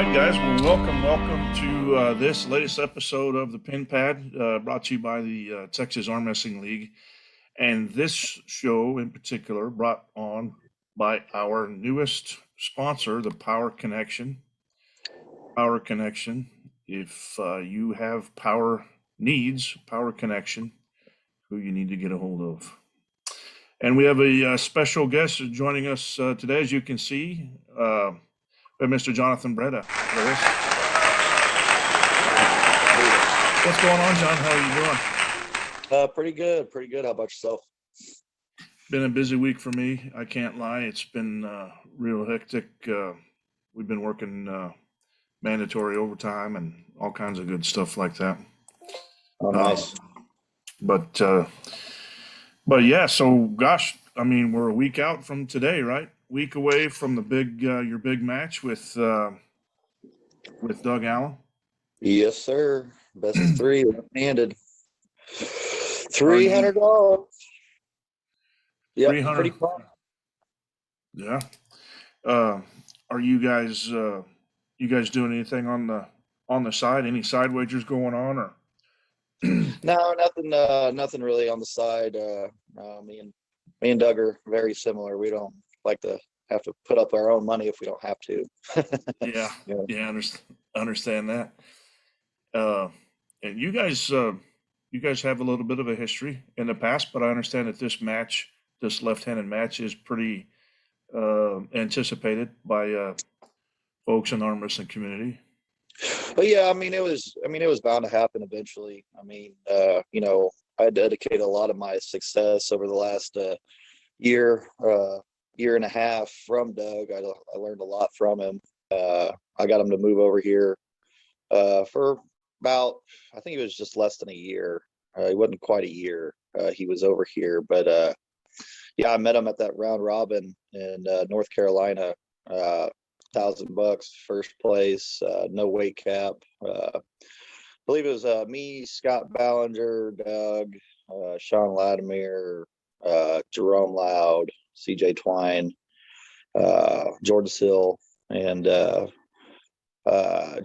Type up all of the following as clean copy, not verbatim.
right, guys. Well, welcome to this latest episode of the Pin Pad, brought to you by the Texas Armwrestling League. And this show in particular brought on by our newest sponsor, the Power Connection. Power Connection. If you have power needs, Power Connection, who you need to get a hold of. And we have a special guest joining us today, as you can see. We have Mr. Jonathon Breda with us. What's going on, John? How are you doing? Pretty good. How about yourself? Been a busy week for me. I can't lie. It's been real hectic. We've been working mandatory overtime and all kinds of good stuff like that. Oh, nice. But yeah. So, gosh, I mean, we're a week out from today, right? Week away from the big your big match with Doug Allen. Yes, sir. Best of three, left-handed. $300. Yeah, pretty fun. Yeah. Are you guys doing anything on the side? Any side wagers going on, or? No, nothing really on the side. Me and Doug are very similar. We don't like to have to put up our own money if we don't have to. Yeah, understand that. And you guys have a little bit of a history in the past, but I understand that this left-handed match, is pretty anticipated by folks in the arm wrestling community. But yeah, I mean, it was bound to happen eventually. I mean, I dedicated a lot of my success over the last year and a half from Doug. I learned a lot from him. I got him to move over here for about, I think it was just less than a year. It wasn't quite a year. He was over here, but yeah, I met him at that round robin in North Carolina. $1,000, first place, no weight cap. I believe it was me, Scott Ballinger, Doug, Sean Latimer, Jerome Loud, CJ Twine, Jordan Sill, and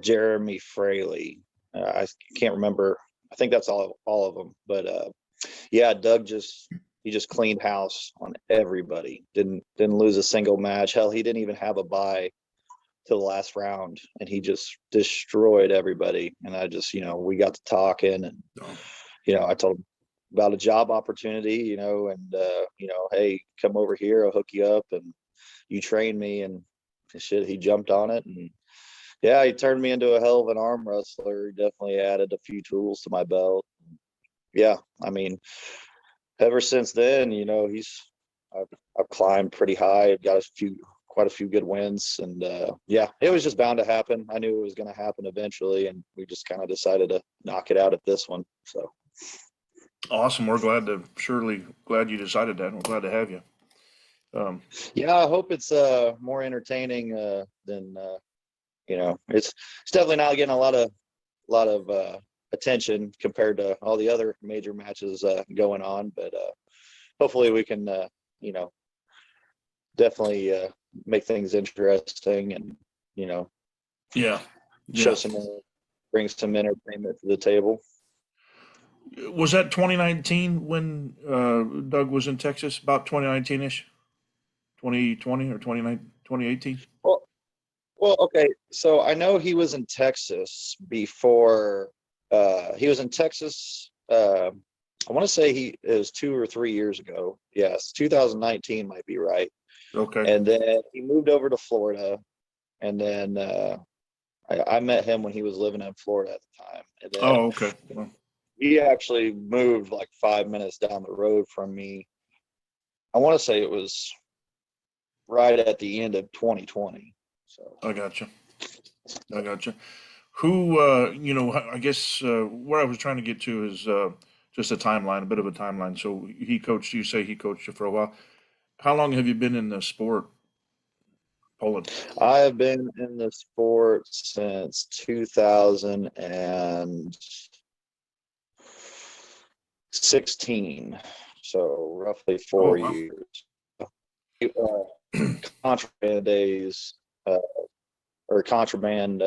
Jeremy Fraley. I can't remember. I think that's all of them. But yeah, Doug just cleaned house on everybody. Didn't lose a single match. Hell, he didn't even have a bye till the last round, and he just destroyed everybody. And I just, we got to talking, and I told him about a job opportunity, and hey, come over here, I'll hook you up, and you train me, and shit. He jumped on it, and yeah, he turned me into a hell of an arm wrestler. He definitely added a few tools to my belt. Yeah, I mean, ever since then, I've climbed pretty high. I've got quite a few good wins, and yeah, it was just bound to happen. I knew it was going to happen eventually, and we just kind of decided to knock it out at this one. So awesome. We're glad you decided that. We're glad to have you. Yeah, I hope it's more entertaining than it's definitely not getting a lot of attention compared to all the other major matches going on, but hopefully we can definitely make things interesting, and bring some entertainment to the table. Was that 2019 when Doug was in Texas? About 2019-ish, 2020 or 2018? Well, okay. So I know he was in Texas before. He was in Texas. I want to say it was 2 or 3 years ago. Yes, 2019 might be right. Okay. And then he moved over to Florida, and then I met him when he was living in Florida at the time. And then okay. Well, he actually moved like 5 minutes down the road from me. I want to say it was right at the end of 2020. So I gotcha. Who, I guess where I was trying to get to is just a timeline, a bit of a timeline. So you say he coached you for a while. How long have you been in the sport, Poland? I have been in the sport since 2016, so roughly 4 years. Contraband days, or contraband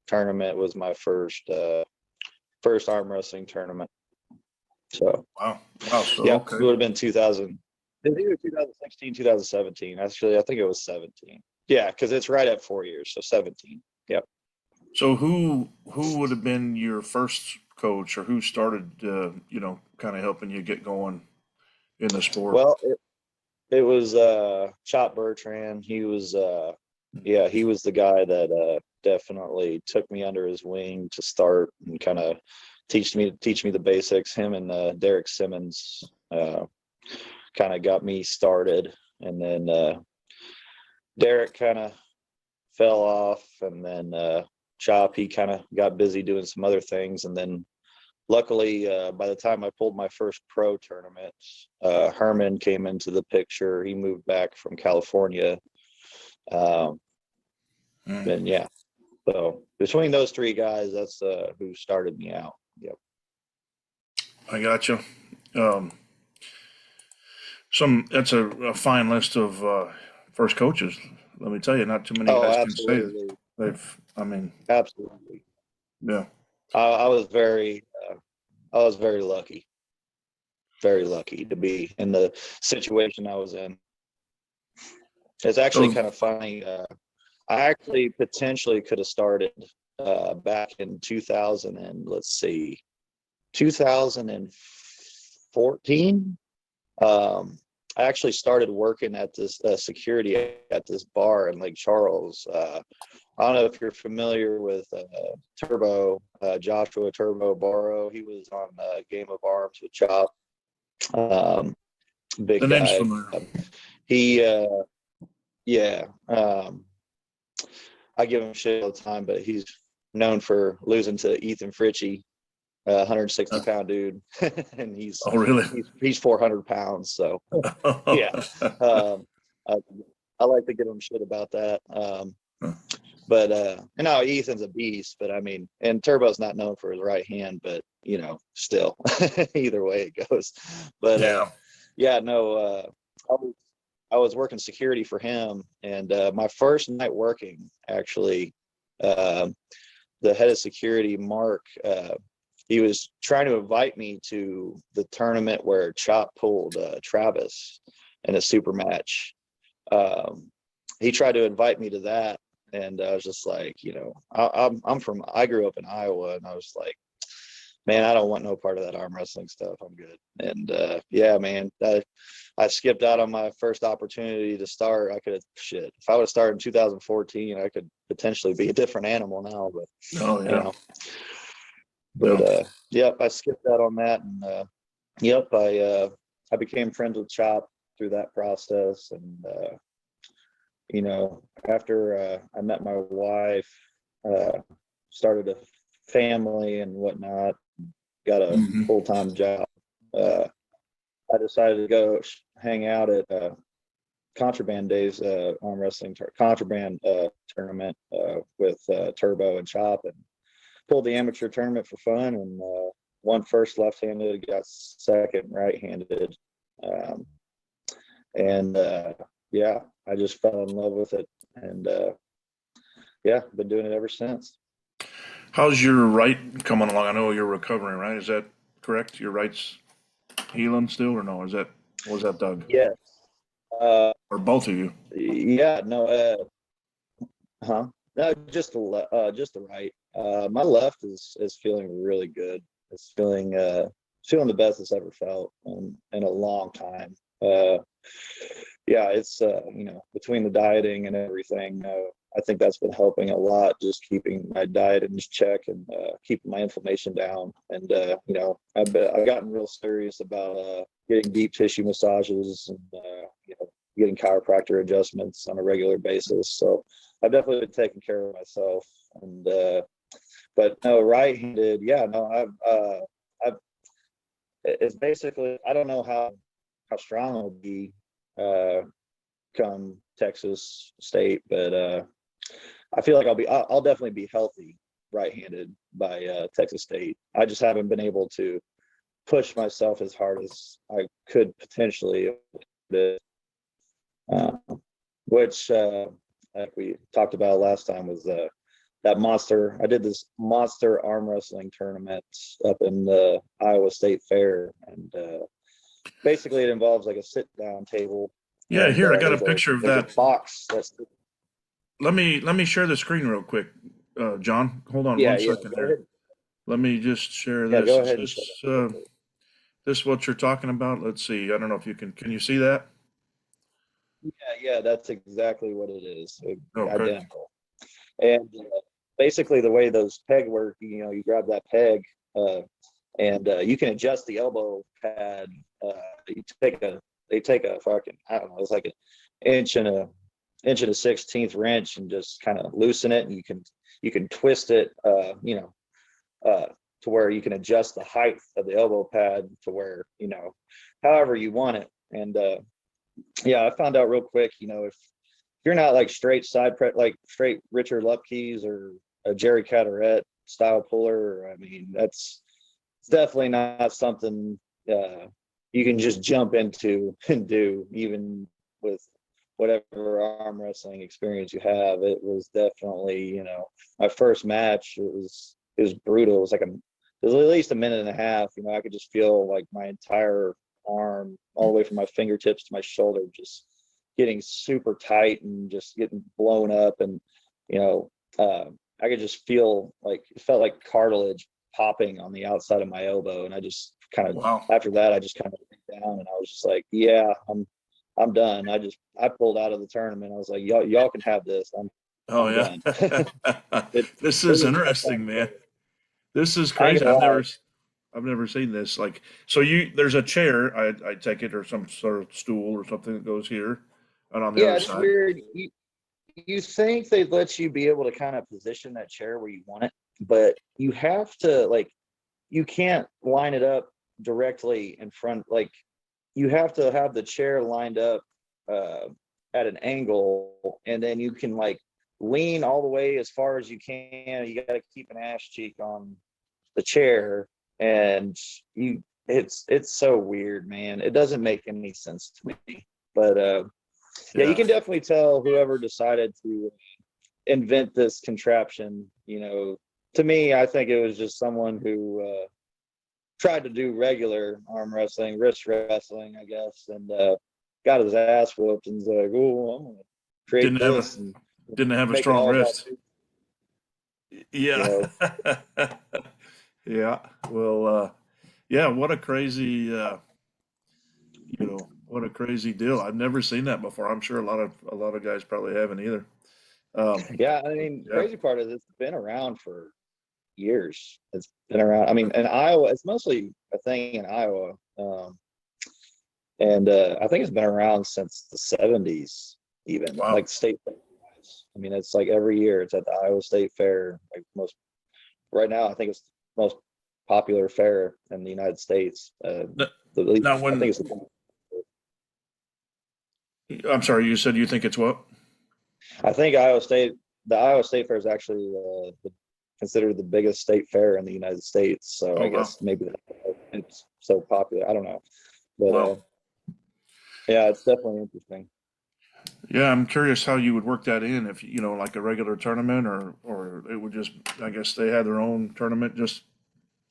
tournament was my first arm wrestling tournament. So Wow. So, yeah, okay. it would have been 2000. It was either 2016, 2017. Actually, I think it was 17. Yeah, because it's right at 4 years, so 17. Yep. So who would have been your first coach, or who started, kind of helping you get going in the sport? Well, it was Chop Bertrand. He was he was the guy that definitely took me under his wing to start and kind of teach me the basics. Him and Derek Simmons kind of got me started, and then Derek kind of fell off, and then Chop, he kind of got busy doing some other things, and then luckily by the time I pulled my first pro tournament, Herman came into the picture. He moved back from California, and yeah, so between those three guys, that's who started me out. Yep. I got you. That's a fine list of first coaches. Let me tell you, not too many Oh, guys can say that absolutely, absolutely. yeah. I was very lucky, very lucky to be in the situation I was in. It's actually So, kind of funny. I actually potentially could have started back in 2000 and let's see, 2014. I actually started working at this security at this bar in Lake Charles. I don't know if you're familiar with Turbo, Joshua Turbo Barrow. He was on Game of Arms with Chop. the Big name's guy. familiar. He, yeah. I give him shit all the time, but he's known for losing to Ethan Fritchie, 160-pound dude, and Oh, really? he's 400 pounds. So yeah, I like to give him shit about that. But Ethan's a beast. But I mean, and Turbo's not known for his right hand, but still, either way it goes. But I was working security for him, and my first night working, actually, the head of security, Mark, he was trying to invite me to the tournament where Chop pulled Travis in a super match. He tried to invite me to that, and I was just like, I grew up in Iowa, and I was like, man, I don't want no part of that arm wrestling stuff. I'm good. And yeah, man, I skipped out on my first opportunity to start. If I would have started in 2014, I could potentially be a different animal now. But Oh, yeah. Yep, I skipped out on that, and yep, I became friends with Chop through that process, and after I met my wife, started a family and whatnot, got a full-time job. I decided to go hang out at Contraband Days arm wrestling Contraband tournament with Turbo and Chop, and pulled the amateur tournament for fun, and won first left-handed, got second right-handed, and yeah, I just fell in love with it, and yeah, been doing it ever since. How's your right coming along? I know you're recovering, right? Is that correct? Your right's healing still, or no? Was that Doug? Yes. Or both of you? Yeah, no, no, just the right. My left is feeling really good. It's feeling the best it's ever felt in a long time. Yeah, it's between the dieting and everything, I think that's been helping a lot, just keeping my diet in check and keeping my inflammation down. And I've gotten real serious about getting deep tissue massages and getting chiropractor adjustments on a regular basis. So I've definitely been taking care of myself. And but no, right-handed, yeah, no, I've it's basically, I don't know how strong I'll be come Texas State, but I feel like I'll definitely be healthy right-handed by Texas State. I just haven't been able to push myself as hard as I could potentially, which like we talked about last time, was that monster. I did this monster arm wrestling tournament up in the Iowa State Fair, and basically it involves like a sit down table. Yeah, And here I got a picture of there's that. a box that's Let me share the screen real quick, John. Hold on yeah, one yeah. second Go there. ahead. Let me just share Yeah, this. go Is ahead and shut up. this what you're talking about? Let's see. I don't know if you can you see that? Yeah, yeah, that's exactly what it is. Okay. Identical. And basically, the way those peg work, you grab that peg, and you can adjust the elbow pad. They take a fucking, I don't know, it's like an inch and a 1/16 wrench, and just kind of loosen it, and you can twist it, to where you can adjust the height of the elbow pad to where, however you want it. And yeah, I found out real quick, if you're not like straight side press, like straight Richard Lupke's or a Jerry Cadorette style puller, I mean, it's definitely not something you can just jump into and do, even with whatever arm wrestling experience you have. It was definitely, my first match. It was brutal. It was at least a minute and a half. I could just feel like my entire arm, all the way from my fingertips to my shoulder, just getting super tight and just getting blown up. And I could just feel like, it felt like cartilage popping on the outside of my elbow. And I just kind of, Wow. after that, I just kind of went down, and I was just like, yeah, I'm done. I pulled out of the tournament. I was like, y'all can have this. Oh I'm yeah. done. This It is was interesting, man. This is I ain't crazy. gonna lie. I've never seen this. Like, so there's a chair, I take it, or some sort of stool or something that goes here, and on the Yeah, other it's side. weird. You think they'd let you be able to kind of position that chair where you want it, but you have to, like, you can't line it up directly in front. Like, you have to have the chair lined up at an angle, and then you can like lean all the way as far as you can. You got to keep an ass cheek on the chair, and it's so weird, man. It doesn't make any sense to me. But yeah, you Yeah. can definitely tell whoever decided to invent this contraption. To me, I think it was just someone who tried to do regular arm wrestling, wrist wrestling, I guess, and got his ass whooped, and was like, "Oh, I'm gonna create Didn't have a this and didn't have a make it strong all about wrist. you." Yeah. Yeah. Well, yeah, what a crazy what a crazy deal. I've never seen that before. I'm sure a lot of guys probably haven't either. Yeah, I mean, Yeah. crazy part is it's been around for years. It's been around. I mean, in Iowa, it's mostly a thing in Iowa, and I think it's been around since the '70s, even Wow. like state. I mean, it's like every year it's at the Iowa State Fair. Like most right now, I think it's the most popular fair in the United States. N- Now, I think it's I'm sorry, you said you think it's what? I think the Iowa State Fair is actually considered the biggest state fair in the United States. So Oh, I wow. guess maybe it's so popular. I don't know, but Wow. yeah, it's definitely interesting. Yeah, I'm curious how you would work that in, if, like a regular tournament, or it would just, I guess they had their own tournament, just,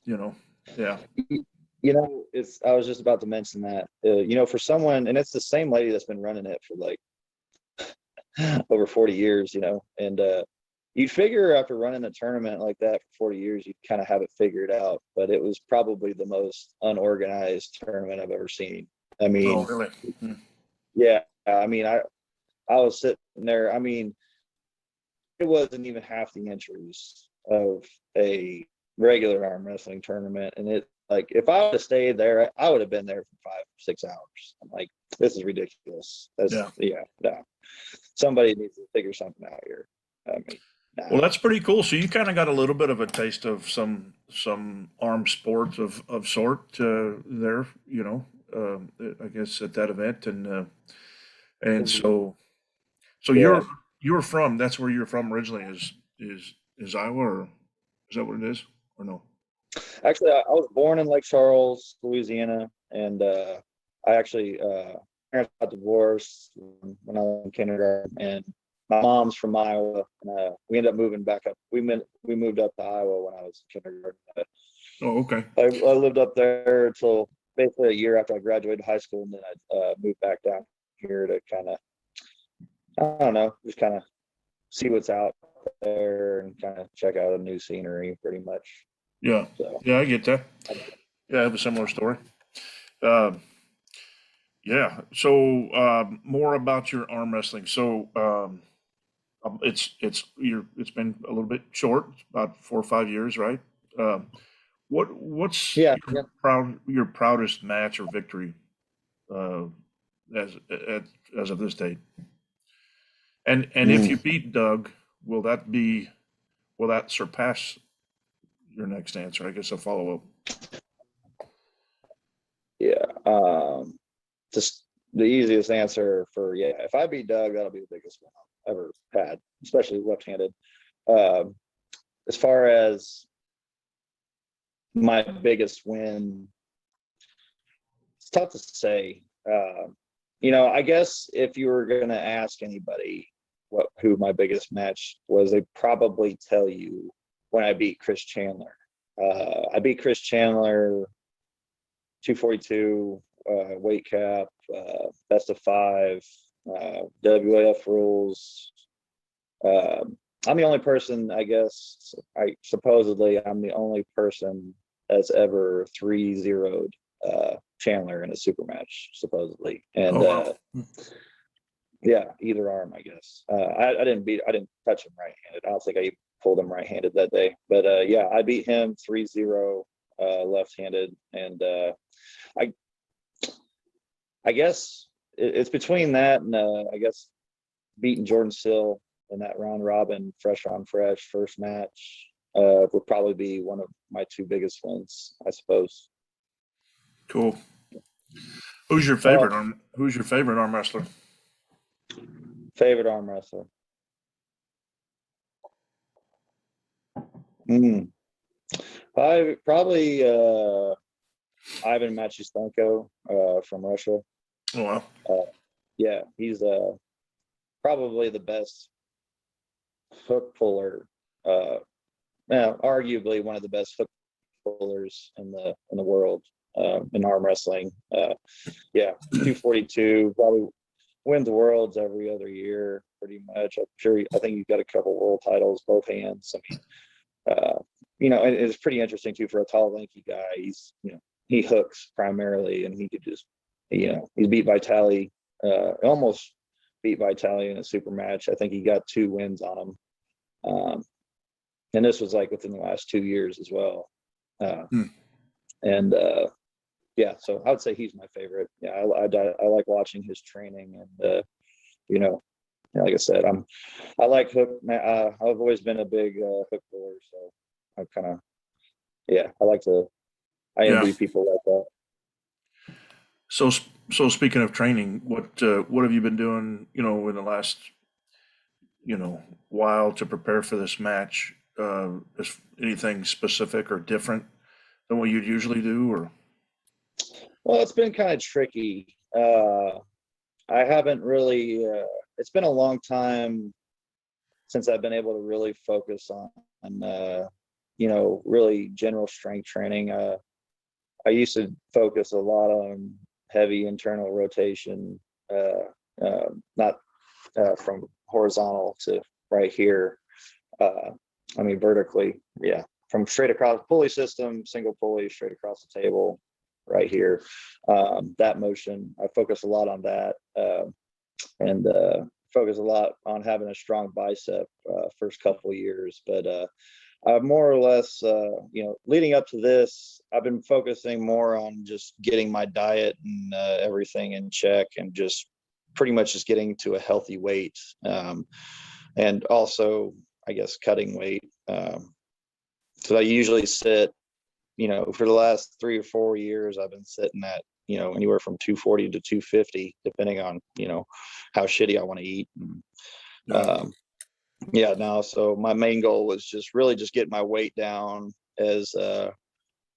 you know, yeah. It's I was just about to mention that for someone, and it's the same lady that's been running it for like over 40 years, and you'd figure after running a tournament like that for 40 years, you'd kind of have it figured out, but it was probably the most unorganized tournament I've ever seen. I Oh, mean, really? Hmm. yeah, I mean, I was sitting there. I mean, it wasn't even half the entries of a regular arm wrestling tournament, and it, like, if I would have stayed there, I would have been there for 5 6 hours. I'm like, this is ridiculous. Yeah. No. Somebody needs to figure something out here. I mean, nah. Well, that's pretty cool. So you kind of got a little bit of a taste of some armed sports of sort there, I guess at that event, and so Yeah. you're from that's where you're from originally, is Iowa, or is that what it is, or no? Actually, I was born in Lake Charles, Louisiana, and I actually parents got divorced when I was in kindergarten, and my mom's from Iowa, and we ended up moving back up. We moved up to Iowa when I was in kindergarten. Oh, okay. I lived up there until basically a year after I graduated high school, and then I moved back down here to kind of, I don't know, just kind of see what's out there and kind of check out a new scenery, pretty much. Yeah. So Yeah, I get that. Yeah, I have a similar story. Uh, yeah. So more about your arm wrestling. So it's been a little bit short, about 4 or 5 years, right? Um, what's yeah, yeah. your proudest match or victory uh, as at, as of this date? And if Mm, you beat Doug, will that surpass your next answer? I guess a follow up. yeah. Just the easiest answer for, yeah, if I beat Doug, that'll be the biggest one I've ever had, especially left-handed. Um, as far as my biggest win, it's tough to say. I guess if you were going to ask anybody who my biggest match was, they'd probably tell you when I beat Chris Chandler. I beat Chris Chandler 242 weight cap, best of 5, WAF rules. I'm the only person, I guess, I'm the only person that's ever 3-0'd Chandler in a super match, supposedly. And Oh wow. yeah, either arm, I guess. I didn't touch him right-handed. I don't think I even pulled him right-handed that day. But yeah, I beat him 3-0 left-handed. And I guess it's between that and I guess beating Jordan Sill in that round robin, fresh on fresh first match would probably be one of my 2 biggest wins, I suppose. Cool. Who's your favorite arm wrestler? Favorite arm wrestler? Mm. Probably Ivan Machustenko from Russia. Oh wow. Yeah, he's probably the best hook puller. Arguably one of the best hook pullers in the world in arm wrestling. Yeah, 242, probably wins the worlds every other year, pretty much. I think he's got a couple world titles, both hands. I mean, and it's pretty interesting too for a tall, lanky guy. He hooks primarily, and he could just, he's beat Vitali, almost beat Vitali in a super match. I think he got 2 wins on him. And this was like within the last 2 years as well. Hmm. And yeah, so I would say he's my favorite. Yeah, I like watching his training, and like I said, I like hook. I've always been a big hook puller, so I kind of, yeah, I Yeah. envy people like that. So speaking of training, what have you been doing, in the last, while to prepare for this match? Is anything specific or different than what you'd usually do, or? Well, it's been kind of tricky. I haven't really. It's been a long time since I've been able to really focus on really general strength training. I used to focus a lot on heavy internal rotation, not from horizontal to right here. I mean, vertically, yeah, from straight across pulley system, single pulley, straight across the table, right here. That motion, I focus a lot on that, and focus a lot on having a strong bicep first couple of years. But I've more or less, leading up to this, I've been focusing more on just getting my diet and everything in check, and just pretty much just getting to a healthy weight, and also, I guess, cutting weight. So I usually sit, for the last 3 or 4 years, I've been sitting at, anywhere from 240 to 250, depending on, how shitty I want to eat. Yeah, now, so my main goal was just really just get my weight down as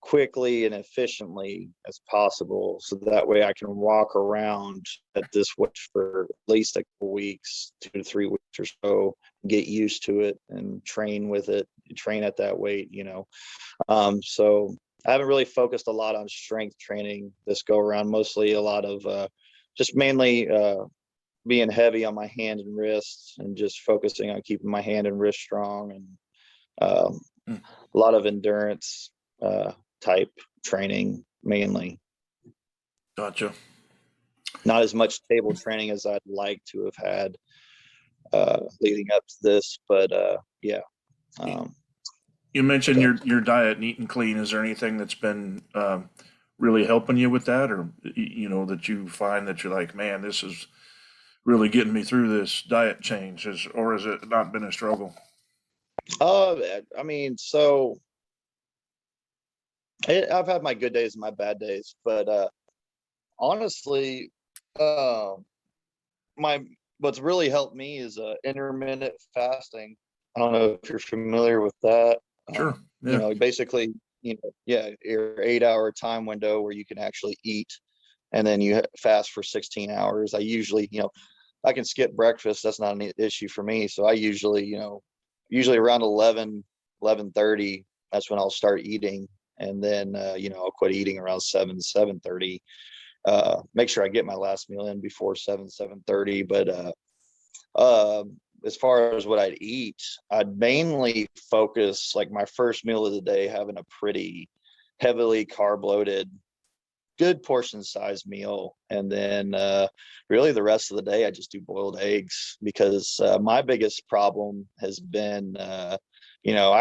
quickly and efficiently as possible, so that way I can walk around at this weight for at least a couple weeks, 2 to 3 weeks or so, get used to it and train with it, train at that weight, so I haven't really focused a lot on strength training this go around, mostly a lot of just mainly being heavy on my hand and wrists, and just focusing on keeping my hand and wrist strong, and a lot of endurance type training mainly. Gotcha. Not as much table training as I'd like to have had leading up to this, but yeah. You mentioned your diet and eating clean. Is there anything that's been really helping you with that, or that you find that you're like, man, this is really getting me through this diet change, or has it not been a struggle? I mean, so I've had my good days and my bad days, but honestly, what's really helped me is intermittent fasting. I don't know if you're familiar with that. Sure. Yeah. Basically, your 8-hour time window where you can actually eat, and then you fast for 16 hours. I usually, I can skip breakfast. That's not an issue for me. So I usually around 11:30, that's when I'll start eating. And then, I'll quit eating around 7:30. Make sure I get my last meal in before 7:30. But as far as what I'd eat, I'd mainly focus, like, my first meal of the day having a pretty heavily carb loaded, good portion size meal. And then really the rest of the day I just do boiled eggs, because my biggest problem has been I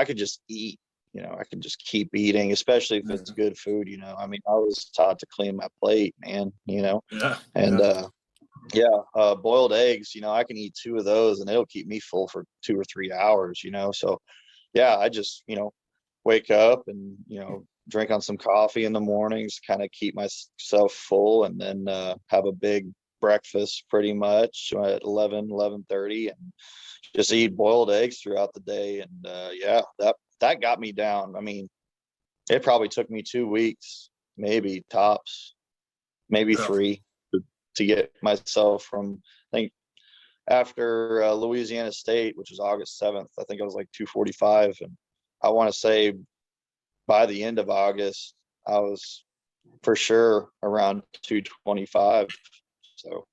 could just eat. I can just keep eating, especially if it's good food. I mean, I was taught to clean my plate, man. Yeah. And boiled eggs, I can eat 2 of those and it'll keep me full for 2 or 3 hours. So yeah, I just wake up and drink on some coffee in the mornings, kind of keep myself full, and then have a big breakfast pretty much at 11:30, and just eat boiled eggs throughout the day. And that got me down. I mean, it probably took me 2 weeks, maybe tops, maybe 3, to get myself from, I think, after Louisiana State, which was August 7th, I think I was like 245. And I want to say by the end of August, I was for sure around 225. So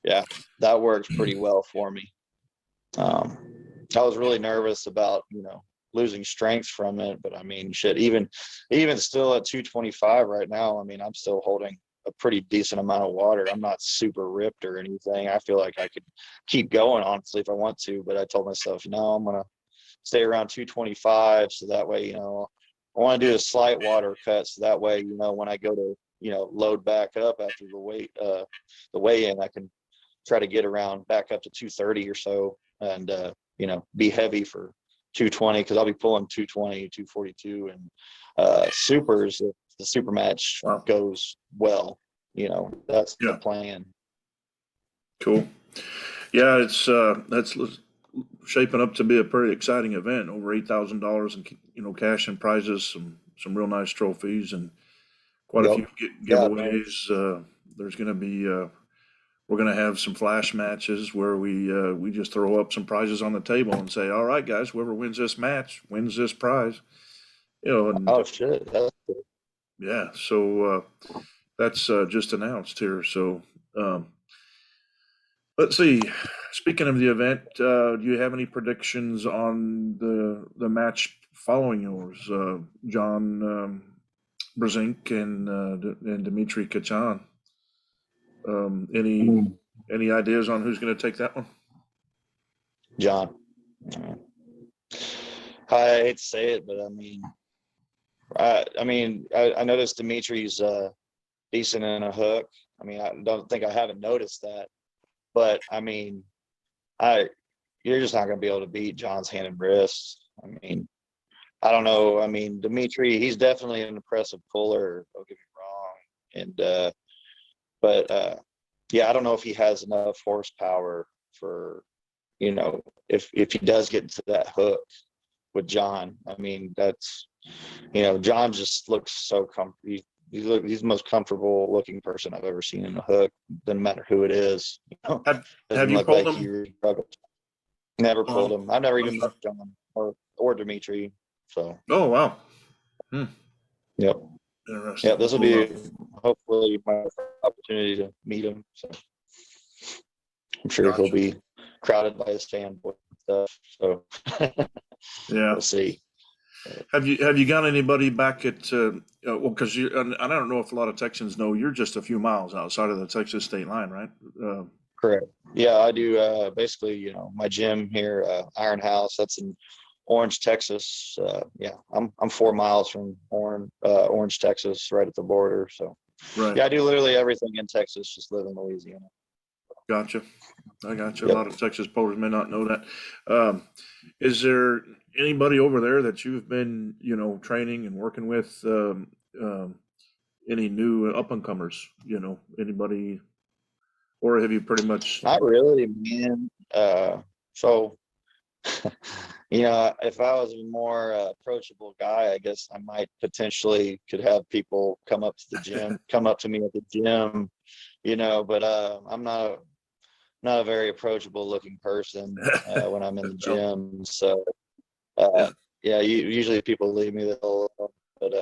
yeah, that worked pretty well for me. I was really nervous about, losing strength from it, but I mean, shit, even still at 225 right now, I mean, I'm still holding a pretty decent amount of water. I'm not super ripped or anything. I feel like I could keep going, honestly, if I want to, but I told myself, no, I'm going to stay around 225. So that way, I want to do a slight water cut. So that way, when I go to, load back up after the weigh-in, I can try to get around back up to 230 or so, and, be heavy for 220, because I'll be pulling 220, 242, and supers, if the super match goes well, that's the plan. Cool. Yeah, it's that's shaping up to be a pretty exciting event. Over $8,000 in cash and prizes, some real nice trophies, and quite a few giveaways. There's going to be we're going to have some flash matches where we just throw up some prizes on the table and say, all right, guys, whoever wins this match wins this prize. And, oh shit, that's cool. Yeah, so that's just announced here. So let's see. Speaking of the event, do you have any predictions on the match following yours, John Brezink and Dmitry Kachan? Any ideas on who's going to take that one? John. I hate to say it, but I noticed Dimitri's decent in a hook. I mean, I don't think I haven't noticed that, but I mean, you're just not going to be able to beat John's hand and wrist. I mean, I don't know. I mean, Dimitri, he's definitely an impressive puller. Don't get me wrong, and but yeah, I don't know if he has enough horsepower for, if he does get into that hook. with John. I mean, that's, John just looks so comfortable. He's the most comfortable looking person I've ever seen in a hook. Doesn't matter who it is. Have Doesn't you look pulled like him? he really struggles. Never pulled him. I've never even Okay. met John or Dimitri. So. Oh wow. Yep. Interesting. Yeah, this will be hopefully my opportunity to meet him. So I'm sure he'll be crowded by his fanboys and stuff. So Yeah. we'll see. Have you got anybody back at well, because you, and I don't know if a lot of Texans know, you're just a few miles outside of the Texas state line, right? Correct. Yeah, I do basically, my gym here, Iron House, that's in Orange, Texas. Yeah, I'm 4 miles from Orange, Texas, right at the border. So Right. yeah, I do literally everything in Texas, just live in Louisiana. Gotcha. I got you. Yep. A lot of Texas pullers may not know that. Is there anybody over there that you've been, training and working with? Any new up and comers? Anybody, or have you pretty much? Not really, man. So if I was a more approachable guy, I guess I might potentially could have people come up to me at the gym, but I'm not a very approachable looking person when I'm in the gym. So usually people leave me the whole, but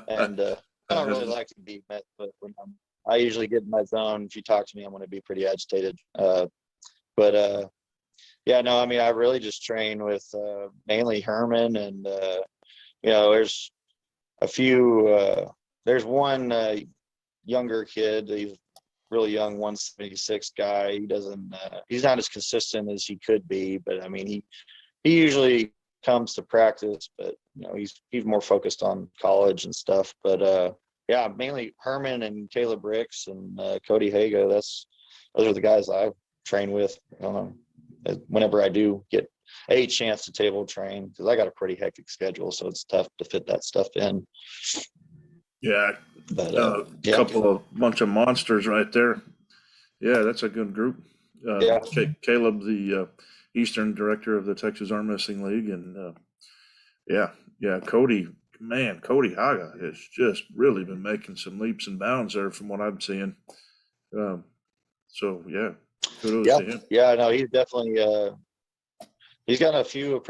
and I don't really like to be met, but I usually get in my zone. If you talk to me, I'm going to be pretty agitated. But yeah, no, I mean, I really just train with mainly Herman, and there's a few. There's one younger kid. He's really young, 176 guy. He doesn't. He's not as consistent as he could be, but I mean, he usually comes to practice, but he's more focused on college and stuff. But yeah, mainly Herman and Caleb Ricks and Cody Hago. Those are the guys I train with. Whenever I do get a chance to table train, because I got a pretty hectic schedule, so it's tough to fit that stuff in. Yeah, But bunch of monsters right there. Yeah, that's a good group. Yeah. Caleb, the Eastern director of the Texas Armwrestling League, and Cody. Man, Cody Haga has just really been making some leaps and bounds there, from what I'm seeing. So yeah, kudos to him. Yeah, no, he's definitely he's got a few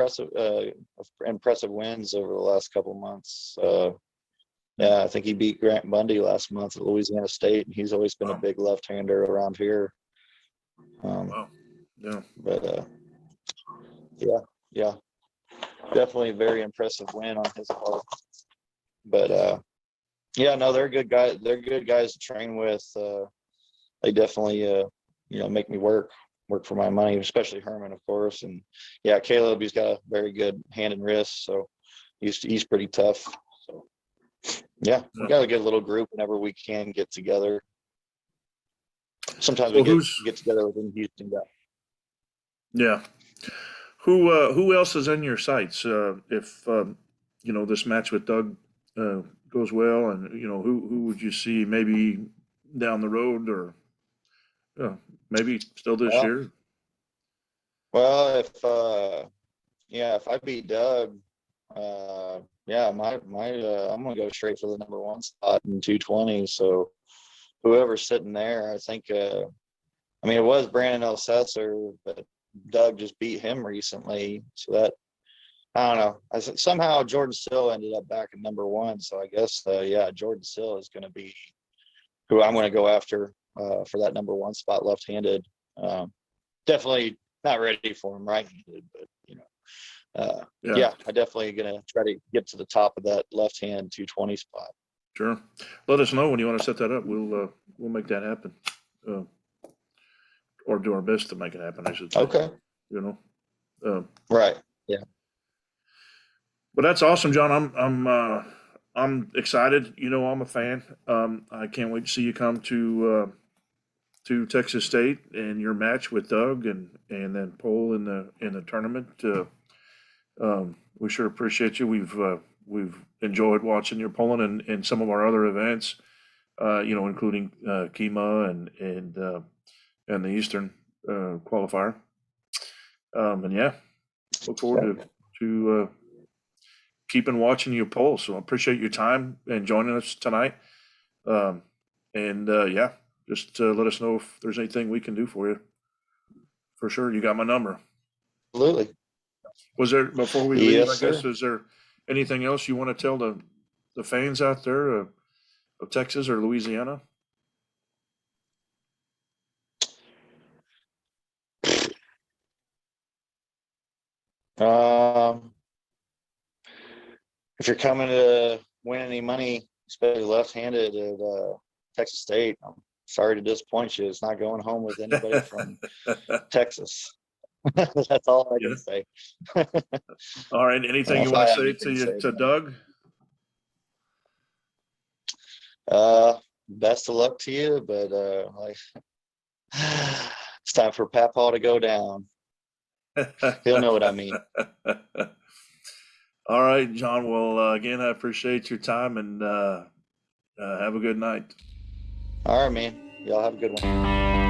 impressive wins over the last couple of months. Yeah, I think he beat Grant Bundy last month at Louisiana State, and he's always been a big left-hander around here. Wow. Yeah. But yeah, definitely a very impressive win on his part. But yeah, no, they're good guys. They're good guys to train with. They definitely make me work for my money, especially Herman, of course. And yeah, Caleb, he's got a very good hand and wrist, so he's pretty tough. So yeah, we got a good little group whenever we can get together. Sometimes we get together within Houston. Yeah. Who else is in your sights? If this match with Doug goes well, and who would you see maybe down the road, or maybe still this year? Well, if I beat Doug, I'm gonna go straight for the number one spot in 220. So whoever's sitting there, I think. I mean, it was Brandon Elsesser, but Doug just beat him recently. So that, I don't know. Somehow Jordan Sill ended up back at number one. So I guess, Jordan Sill is going to be who I'm going to go after for that number one spot, left-handed. Definitely not ready for him right-handed, but I definitely going to try to get to the top of that left-hand 220 spot. Sure. Let us know when you want to set that up. We'll make that happen. Or do our best to make it happen, I should say. Okay. Right. Yeah. But that's awesome, John. I'm excited. I'm a fan. I can't wait to see you come to Texas State and your match with Doug, and then Paul in the tournament. We sure appreciate you. We've enjoyed watching your polling and some of our other events. Including Kima and the Eastern qualifier. And look forward to to keeping watching your polls. So I appreciate your time and joining us tonight. Yeah, just let us know if there's anything we can do for you. For sure. You got my number. Absolutely. Was there, before we leave, Yes, I guess, sir. is there anything else you want to tell the fans out there of Texas or Louisiana? If you're coming to win any money, especially left-handed at Texas State, I'm sorry to disappoint you. It's not going home with anybody from Texas. That's all I Yeah. can say. All right. Anything you If want I to have say anything to say. to Doug? Best of luck to you, but it's time for Papaw to go down. He'll know what I mean. All right, John. Well, again, I appreciate your time and have a good night. All right, man. Y'all have a good one.